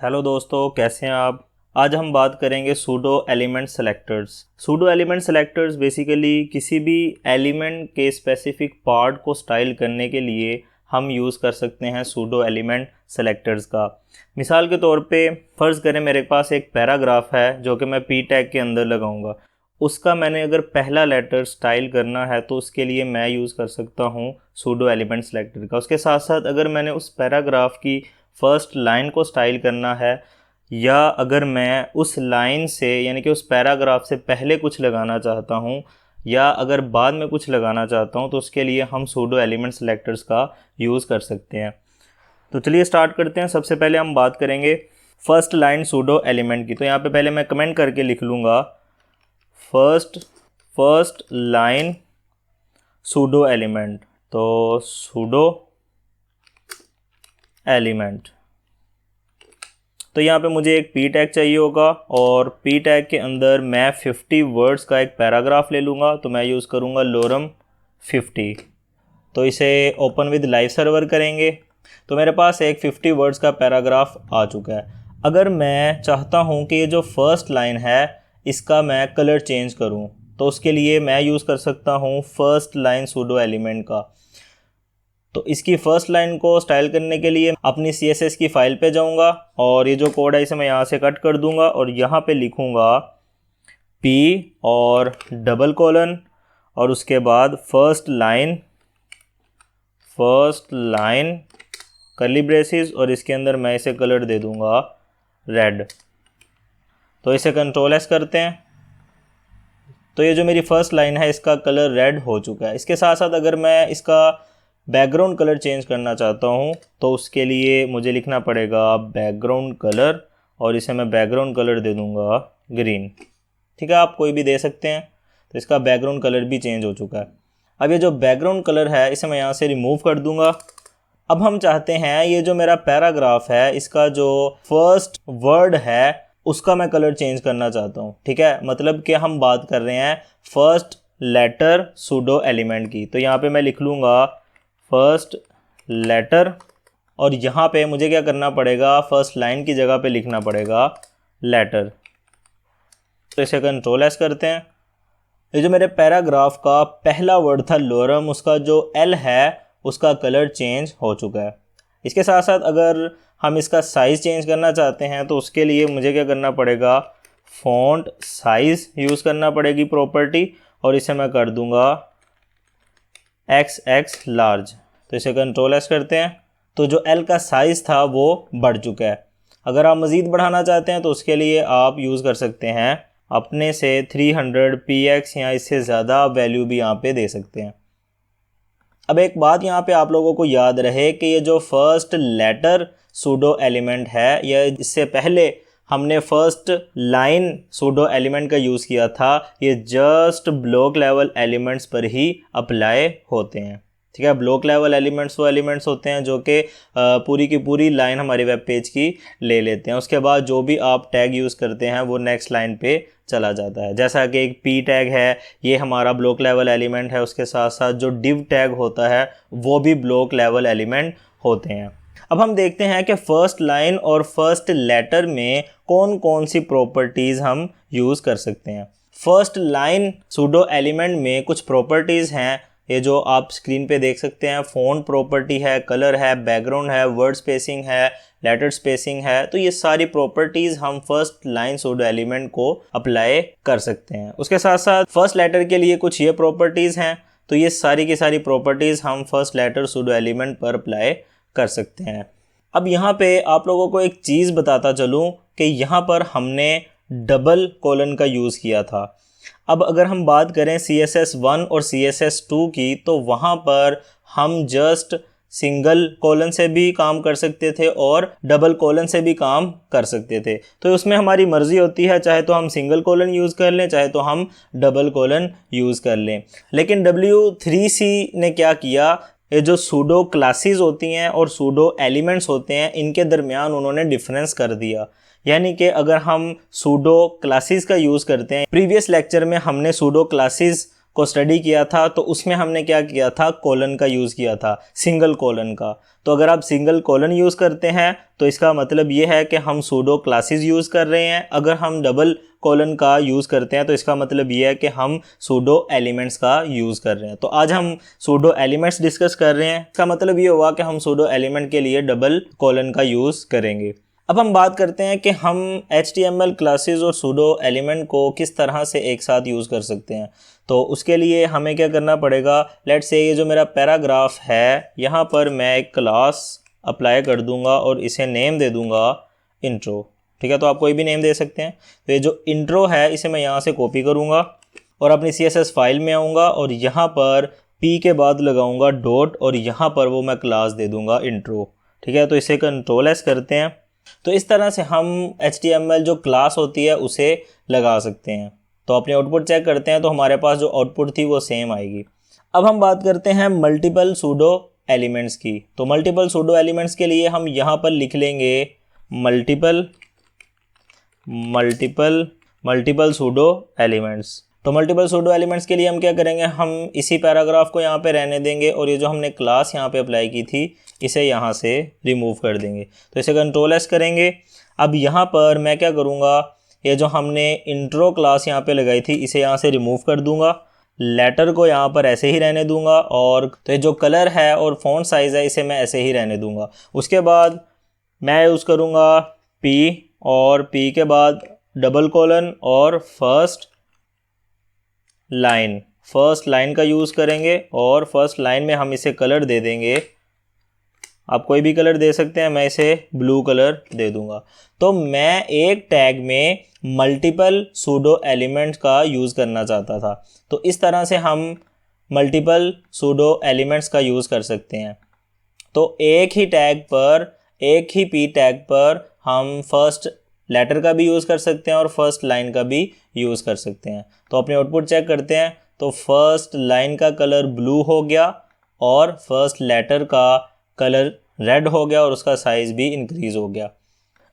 Hello दोस्तों, कैसे हैं आप। आज हम बात करेंगे pseudo element selectors. Pseudo element selectors basically किसी भी एलिमेंट के स्पेसिफिक पार्ट को स्टाइल करने के लिए हम यूज़ कर सकते हैं सूडो एलिमेंट सेलेक्टर्स का। मिसाल के तौर पे फ़र्ज़ करें मेरे पास एक पैराग्राफ है जो कि मैं पी टैग के अंदर लगाऊंगा। उसका मैंने अगर पहला लेटर स्टाइल करना है तो उसके लिए मैं यूज़ कर सकता हूँ सूडो एलिमेंट सेलेक्टर का। उसके साथ साथ अगर मैंने उस पैराग्राफ की फर्स्ट लाइन को स्टाइल करना है या अगर मैं उस लाइन से यानी कि उस पैराग्राफ से पहले कुछ लगाना चाहता हूँ या अगर बाद में कुछ लगाना चाहता हूँ तो उसके लिए हम सूडो एलिमेंट सेलेक्टर्स का यूज़ कर सकते हैं। तो चलिए स्टार्ट करते हैं। सबसे पहले हम बात करेंगे फर्स्ट लाइन सूडो एलिमेंट की। तो यहाँ पे पहले मैं कमेंट करके लिख लूँगा फर्स्ट लाइन सूडो एलिमेंट। तो सूडो एलिमेंट, तो यहाँ पे मुझे एक पी टैग चाहिए होगा और पी टैग के अंदर मैं 50 वर्ड्स का एक पैराग्राफ ले लूँगा। तो मैं यूज़ करूँगा लोरम 50। तो इसे ओपन विद लाइव सर्वर करेंगे तो मेरे पास एक 50 वर्ड्स का पैराग्राफ आ चुका है। अगर मैं चाहता हूँ कि ये जो फर्स्ट लाइन है इसका मैं कलर चेंज करूँ तो उसके लिए मैं यूज़ कर सकता हूँ फर्स्ट लाइन सूडो एलिमेंट का। तो इसकी फ़र्स्ट लाइन को स्टाइल करने के लिए अपनी CSS की फ़ाइल पे जाऊंगा और ये जो कोड है इसे मैं यहाँ से कट कर दूंगा और यहाँ पे लिखूंगा P और डबल कोलन और उसके बाद फर्स्ट लाइन कर्ली ब्रेसेस और इसके अंदर मैं इसे कलर दे दूंगा रेड। तो इसे कंट्रोल S करते हैं। तो ये जो मेरी फर्स्ट लाइन है इसका कलर रेड हो चुका है। इसके साथ साथ अगर मैं इसका बैकग्राउंड कलर चेंज करना चाहता हूँ तो उसके लिए मुझे लिखना पड़ेगा बैकग्राउंड कलर और इसे मैं बैकग्राउंड कलर दे दूँगा ग्रीन। ठीक है, आप कोई भी दे सकते हैं। तो इसका बैकग्राउंड कलर भी चेंज हो चुका है। अब ये जो बैकग्राउंड कलर है इसे मैं यहाँ से रिमूव कर दूँगा। अब हम चाहते हैं ये जो मेरा पैराग्राफ है इसका जो फर्स्ट वर्ड है उसका मैं कलर चेंज करना चाहता हूँ। ठीक है, मतलब कि हम बात कर रहे हैं फर्स्ट लेटर सूडो एलिमेंट की। तो यहाँ पे मैं लिख लूँगा फर्स्ट लेटर और यहाँ पे मुझे क्या करना पड़ेगा, फर्स्ट लाइन की जगह पे लिखना पड़ेगा लेटर। तो इसे कंट्रोल S करते हैं। ये जो मेरे पैराग्राफ का पहला वर्ड था लोरम, उसका जो L है उसका कलर चेंज हो चुका है। इसके साथ साथ अगर हम इसका साइज़ चेंज करना चाहते हैं तो उसके लिए मुझे क्या करना पड़ेगा, फ़ॉन्ट साइज़ यूज़ करना पड़ेगी प्रॉपर्टी और इसे मैं कर दूँगा XX लार्ज। तो इसे कंट्रोल S करते हैं। तो जो L का साइज़ था वो बढ़ चुका है। अगर आप मज़ीद बढ़ाना चाहते हैं तो उसके लिए आप यूज़ कर सकते हैं अपने से 300 px या इससे ज़्यादा वैल्यू भी यहाँ पे दे सकते हैं। अब एक बात यहाँ पे आप लोगों को याद रहे कि ये जो फर्स्ट लेटर सूडो एलिमेंट है या इससे पहले हमने फर्स्ट लाइन सूडो एलिमेंट का यूज़ किया था, ये जस्ट ब्लॉक लेवल एलिमेंट्स पर ही अप्लाई होते हैं। ठीक है, ब्लॉक लेवल एलिमेंट्स वो एलिमेंट्स होते हैं जो कि पूरी की पूरी लाइन हमारे वेब पेज की ले लेते हैं। उसके बाद जो भी आप टैग यूज़ करते हैं वो नेक्स्ट लाइन पे चला जाता है। जैसा कि एक पी टैग है, ये हमारा ब्लॉक लेवल एलिमेंट है। उसके साथ साथ जो डिव टैग होता है वो भी ब्लॉक लेवल एलिमेंट होते हैं। अब हम देखते हैं कि फर्स्ट लाइन और फर्स्ट लेटर में कौन कौन सी प्रॉपर्टीज़ हम यूज़ कर सकते हैं। फर्स्ट लाइन सूडो एलिमेंट में कुछ प्रॉपर्टीज़ हैं, ये जो आप स्क्रीन पे देख सकते हैं। फ़ॉन्ट प्रॉपर्टी है, कलर है, बैकग्राउंड है, वर्ड स्पेसिंग है, लेटर स्पेसिंग है। तो ये सारी प्रॉपर्टीज़ हम फर्स्ट लाइन सूडो एलिमेंट को अप्लाई कर सकते हैं। उसके साथ साथ फर्स्ट लेटर के लिए कुछ ये प्रॉपर्टीज़ हैं। तो ये सारी की सारी प्रॉपर्टीज़ हम फर्स्ट लेटर सूडो एलिमेंट पर अप्लाई कर सकते हैं। अब यहाँ पे आप लोगों को एक चीज़ बताता चलूँ कि यहाँ पर हमने डबल कोलन का यूज़ किया था। अब अगर हम बात करें CSS1 और CSS2 की तो वहाँ पर हम जस्ट सिंगल कोलन से भी काम कर सकते थे और डबल कोलन से भी काम कर सकते थे। तो उसमें हमारी मर्ज़ी होती है, चाहे तो हम सिंगल कोलन यूज़ कर लें, चाहे तो हम डबल कोलन यूज़ कर लें। लेकिन W3C ने क्या किया, ये जो सूडो क्लासेस होती हैं और सूडो एलिमेंट्स होते हैं इनके दरमियान उन्होंने डिफरेंस कर दिया। यानी कि अगर हम सूडो क्लासेस का यूज़ करते हैं, प्रीवियस लेक्चर में हमने सूडो क्लासेस को स्टडी किया था तो उसमें हमने क्या किया था, कोलन का यूज़ किया था, सिंगल कोलन का। तो अगर आप सिंगल कोलन यूज़ करते हैं तो इसका मतलब ये है कि हम सूडो क्लासेस यूज़ कर रहे हैं। अगर हम डबल कोलन का यूज़ करते हैं तो इसका मतलब ये है कि हम सूडो एलिमेंट्स का यूज़ कर रहे हैं। तो आज हम सूडो एलिमेंट्स डिस्कस कर रहे हैं। इसका मतलब ये हुआ कि हम सूडो एलिमेंट के लिए डबल कोलन का यूज़ करेंगे। अब हम बात करते हैं कि हम HTML क्लासेस और सूडो एलिमेंट को किस तरह से एक साथ यूज़ कर सकते हैं। तो उसके लिए हमें क्या करना पड़ेगा, लेट्स से ये जो मेरा पैराग्राफ है यहाँ पर मैं एक क्लास अप्लाई कर दूंगा और इसे नेम दे दूंगा इंट्रो। ठीक है, तो आप कोई भी नेम दे सकते हैं। तो ये जो इंट्रो है इसे मैं यहाँ से कॉपी करूँगा और अपनी CSS फाइल में आऊँगा और यहाँ पर P के बाद लगाऊँगा डॉट और यहाँ पर वो मैं क्लास दे दूँगा इंट्रो। ठीक है, तो इसे Ctrl+S करते हैं। तो इस तरह से हम HTML जो क्लास होती है उसे लगा सकते हैं। तो अपनी आउटपुट चेक करते हैं तो हमारे पास जो आउटपुट थी वो सेम आएगी। अब हम बात करते हैं मल्टीपल सूडो एलिमेंट्स की। तो मल्टीपल सूडो एलिमेंट्स के लिए हम यहाँ पर लिख लेंगे मल्टीपल सूडो एलिमेंट्स। तो मल्टीपल सूडो एलिमेंट्स के लिए हम क्या करेंगे, हम इसी पैराग्राफ को यहाँ पे रहने देंगे और ये जो हमने क्लास यहाँ पे अप्लाई की थी इसे यहाँ से रिमूव कर देंगे। तो इसे Ctrl+S करेंगे। अब यहाँ पर मैं क्या करूँगा, ये जो हमने इंट्रो क्लास यहाँ पे लगाई थी इसे यहाँ से रिमूव कर दूँगा, लेटर को यहाँ पर ऐसे ही रहने दूँगा और तो ये जो कलर है और फ़ॉन्ट साइज़ है इसे मैं ऐसे ही रहने दूँगा। उसके बाद मैं यूज़ करूँगा P और P के बाद डबल कोलन और फर्स्ट लाइन का यूज़ करेंगे और फर्स्ट लाइन में हम इसे कलर दे देंगे। आप कोई भी कलर दे सकते हैं, मैं इसे ब्लू कलर दे दूंगा। तो मैं एक टैग में मल्टीपल सूडो एलिमेंट्स का यूज़ करना चाहता था। तो इस तरह से हम मल्टीपल सूडो एलिमेंट्स का यूज़ कर सकते हैं। तो एक ही P टैग पर हम फर्स्ट लेटर का भी यूज़ कर सकते हैं और फर्स्ट लाइन का भी यूज़ कर सकते हैं। तो अपनी आउटपुट चेक करते हैं तो फर्स्ट लाइन का कलर ब्लू हो गया और फर्स्ट लेटर का कलर रेड हो गया और उसका साइज़ भी इंक्रीज़ हो गया।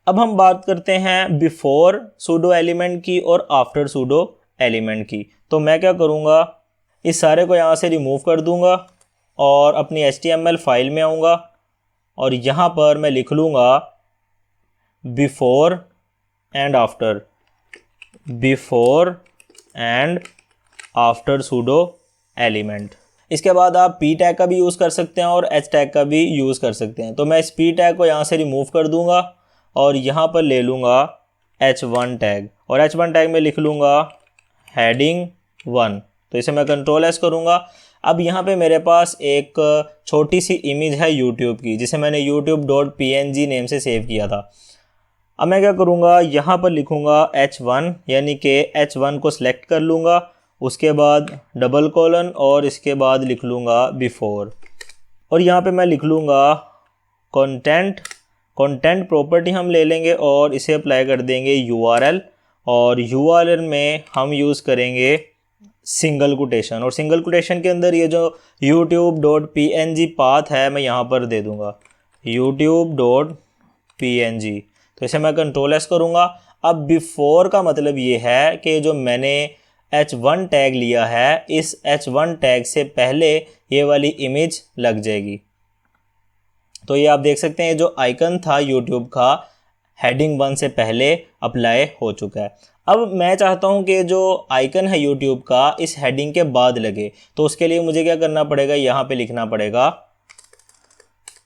अब हम बात करते हैं बिफोर सूडो एलिमेंट की और आफ्टर सूडो एलिमेंट की। तो मैं क्या करूँगा, इस सारे को यहाँ से रिमूव कर दूँगा और अपनी HTML फाइल में आऊँगा और यहाँ पर मैं लिख लूँगा before and after pseudo element. इसके बाद आप P टैग का भी यूज़ कर सकते हैं और H टैग का भी यूज़ कर सकते हैं। तो मैं इस P टैग को यहाँ से रिमूव कर दूँगा और यहाँ पर ले लूँगा H1 टैग और H1 टैग में लिख लूँगा हेडिंग 1। तो इसे मैं Ctrl+S करूँगा। अब यहाँ पे मेरे पास एक छोटी सी इमेज है YouTube की जिसे मैंने youtube.png नेम से सेव किया था। अब मैं क्या करूँगा, यहाँ पर लिखूँगा H1 यानी कि H1 को सिलेक्ट कर लूँगा, उसके बाद डबल कोलन और इसके बाद लिख लूँगा बिफोर और यहाँ पे मैं लिख लूँगा कंटेंट प्रॉपर्टी हम ले लेंगे और इसे अप्लाई कर देंगे URL और URL में हम यूज़ करेंगे सिंगल कोटेशन और सिंगल कोटेशन के अंदर ये जो youtube.png पाथ है मैं यहाँ पर दे दूँगा youtube.png। तो इसे मैं Ctrl+S करूँगा। अब बिफोर का मतलब ये है कि जो मैंने H1 टैग लिया है इस H1 टैग से पहले ये वाली इमेज लग जाएगी। तो ये आप देख सकते हैं जो आइकन था YouTube का हेडिंग 1 से पहले अप्लाई हो चुका है। अब मैं चाहता हूँ कि जो आइकन है YouTube का इस हेडिंग के बाद लगे। तो उसके लिए मुझे क्या करना पड़ेगा, यहाँ पे लिखना पड़ेगा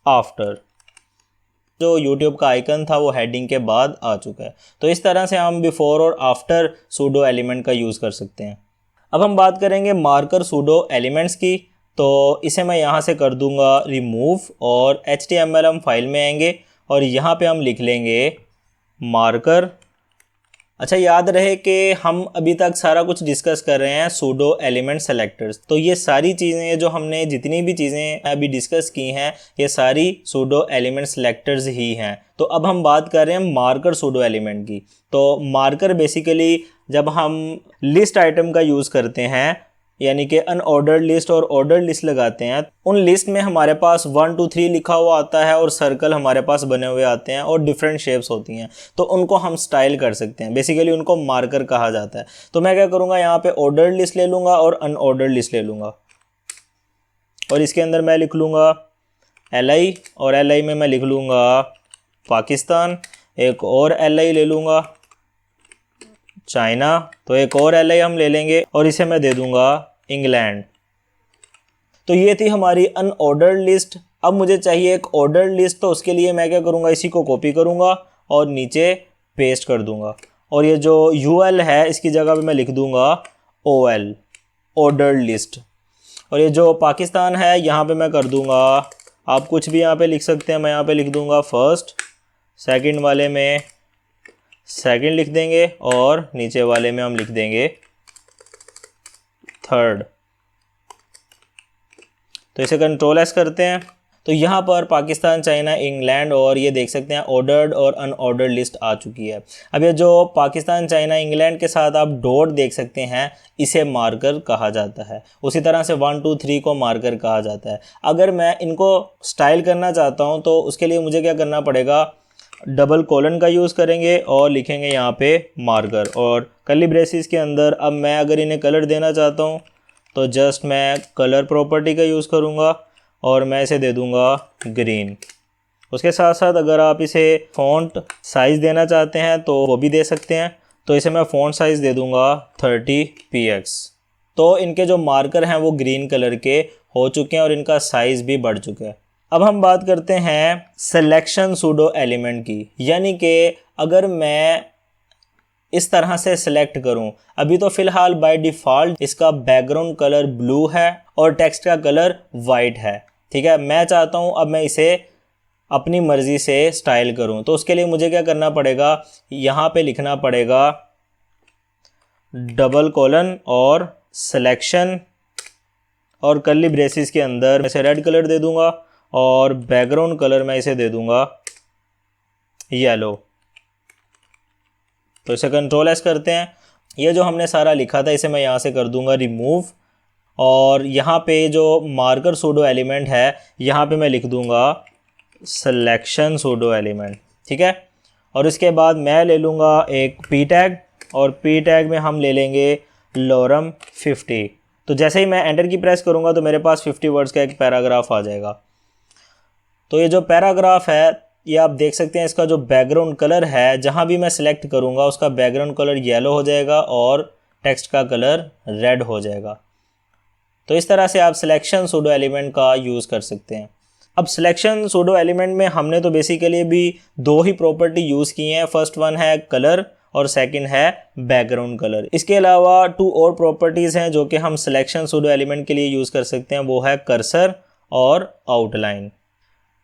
आफ्टर। जो YouTube का आइकन था वो हेडिंग के बाद आ चुका है। तो इस तरह से हम बिफोर और आफ्टर सूडो एलिमेंट का यूज़ कर सकते हैं। अब हम बात करेंगे मार्कर सूडो एलिमेंट्स की। तो इसे मैं यहाँ से कर दूँगा रिमूव और HTML हम फाइल में आएंगे और यहाँ पे हम लिख लेंगे मार्कर। अच्छा, याद रहे कि हम अभी तक सारा कुछ डिस्कस कर रहे हैं सूडो एलिमेंट सेलेक्टर्स। तो ये सारी चीज़ें जो हमने जितनी भी चीज़ें अभी डिस्कस की हैं ये सारी सूडो एलिमेंट सेलेक्टर्स ही हैं। तो अब हम बात कर रहे हैं मार्कर सूडो एलिमेंट की। तो मार्कर बेसिकली जब हम लिस्ट आइटम का यूज़ करते हैं यानी कि अनऑर्डर्ड लिस्ट और ऑर्डर्ड लिस्ट लगाते हैं, उन लिस्ट में हमारे पास 1 2 3 लिखा हुआ आता है और सर्कल हमारे पास बने हुए आते हैं और डिफरेंट शेप्स होती हैं, तो उनको हम स्टाइल कर सकते हैं। बेसिकली उनको मार्कर कहा जाता है। तो मैं क्या करूँगा, यहाँ पे ऑर्डर्ड लिस्ट ले लूँगा और अनऑर्डर्ड लिस्ट ले लूँगा और इसके अंदर मैं लिख लूँगा LI और LI में मैं लिख लूँगा पाकिस्तान। एक और LI ले लूँगा चाइना, तो एक और LI हम ले लेंगे और इसे मैं दे दूंगा इंग्लैंड। तो ये थी हमारी अनऑर्डर्ड लिस्ट। अब मुझे चाहिए एक ऑर्डर्ड लिस्ट, तो उसके लिए मैं क्या करूँगा, इसी को कॉपी करूँगा और नीचे पेस्ट कर दूँगा और ये जो UL है इसकी जगह पे मैं लिख दूँगा OL ऑर्डर्ड लिस्ट। और ये जो पाकिस्तान है यहाँ पे मैं कर दूँगा, आप कुछ भी यहाँ पे लिख सकते हैं, मैं यहाँ पे लिख दूँगा फर्स्ट, सेकंड वाले में सेकंड लिख देंगे और नीचे वाले में हम लिख देंगे थर्ड। तो इसे कंट्रोल S करते हैं। तो यहाँ पर पाकिस्तान, चाइना, इंग्लैंड और ये देख सकते हैं ऑर्डर्ड और अनऑर्डर्ड लिस्ट आ चुकी है। अब ये जो पाकिस्तान, चाइना, इंग्लैंड के साथ आप डॉट देख सकते हैं, इसे मार्कर कहा जाता है। उसी तरह से 1 2 3 को मार्कर कहा जाता है। अगर मैं इनको स्टाइल करना चाहता हूँ तो उसके लिए मुझे क्या करना पड़ेगा, डबल कोलन का यूज़ करेंगे और लिखेंगे यहाँ पे मार्कर और कर्ली ब्रेसिस के अंदर। अब मैं अगर इन्हें कलर देना चाहता हूँ तो जस्ट मैं कलर प्रॉपर्टी का यूज़ करूँगा और मैं इसे दे दूँगा ग्रीन। उसके साथ साथ अगर आप इसे फ़ॉन्ट साइज़ देना चाहते हैं तो वो भी दे सकते हैं। तो इसे मैं फ़ॉन्ट साइज़ दे दूँगा 30px। तो इनके जो मार्कर हैं वो ग्रीन कलर के हो चुके हैं और इनका साइज़ भी बढ़ चुका है। अब हम बात करते हैं सिलेक्शन सूडो एलिमेंट की, यानी कि अगर मैं इस तरह से सिलेक्ट करूं, अभी तो फ़िलहाल बाय डिफ़ॉल्ट इसका बैकग्राउंड कलर ब्लू है और टेक्स्ट का कलर वाइट है, ठीक है। मैं चाहता हूं अब मैं इसे अपनी मर्ज़ी से स्टाइल करूं, तो उसके लिए मुझे क्या करना पड़ेगा, यहाँ पे लिखना पड़ेगा डबल कोलन और सिलेक्शन और कर्ली ब्रेसिस के अंदर मैं इसे रेड कलर दे दूंगा और बैकग्राउंड कलर मैं इसे दे दूंगा येलो। तो इसे कंट्रोल S करते हैं। ये जो हमने सारा लिखा था इसे मैं यहाँ से कर दूंगा रिमूव और यहाँ पे जो मार्कर सूडो एलिमेंट है यहाँ पे मैं लिख दूंगा सिलेक्शन सूडो एलिमेंट, ठीक है। और इसके बाद मैं ले लूँगा एक P टैग और P टैग में हम ले लेंगे लॉरम 50। तो जैसे ही मैं एंटर की प्रेस करूँगा तो मेरे पास 50 वर्ड्स का एक पैराग्राफ आ जाएगा। तो ये जो पैराग्राफ है ये आप देख सकते हैं, इसका जो बैकग्राउंड कलर है जहाँ भी मैं सिलेक्ट करूँगा उसका बैकग्राउंड कलर येलो हो जाएगा और टेक्स्ट का कलर रेड हो जाएगा। तो इस तरह से आप सिलेक्शन सूडो एलिमेंट का यूज़ कर सकते हैं। अब सिलेक्शन सूडो एलिमेंट में हमने तो बेसिकली भी दो ही प्रॉपर्टी यूज़ की हैं। फर्स्ट वन है कलर और सेकंड है बैकग्राउंड कलर। इसके अलावा 2 और प्रॉपर्टीज़ हैं जो कि हम सिलेक्शन सूडो एलिमेंट के लिए यूज़ कर सकते हैं, वो है कर्सर और आउटलाइन।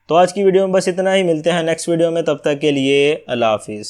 तो आज की वीडियो में बस इतना ही, मिलते हैं नेक्स्ट वीडियो में, तब तक के लिए अल्लाह हाफिज़।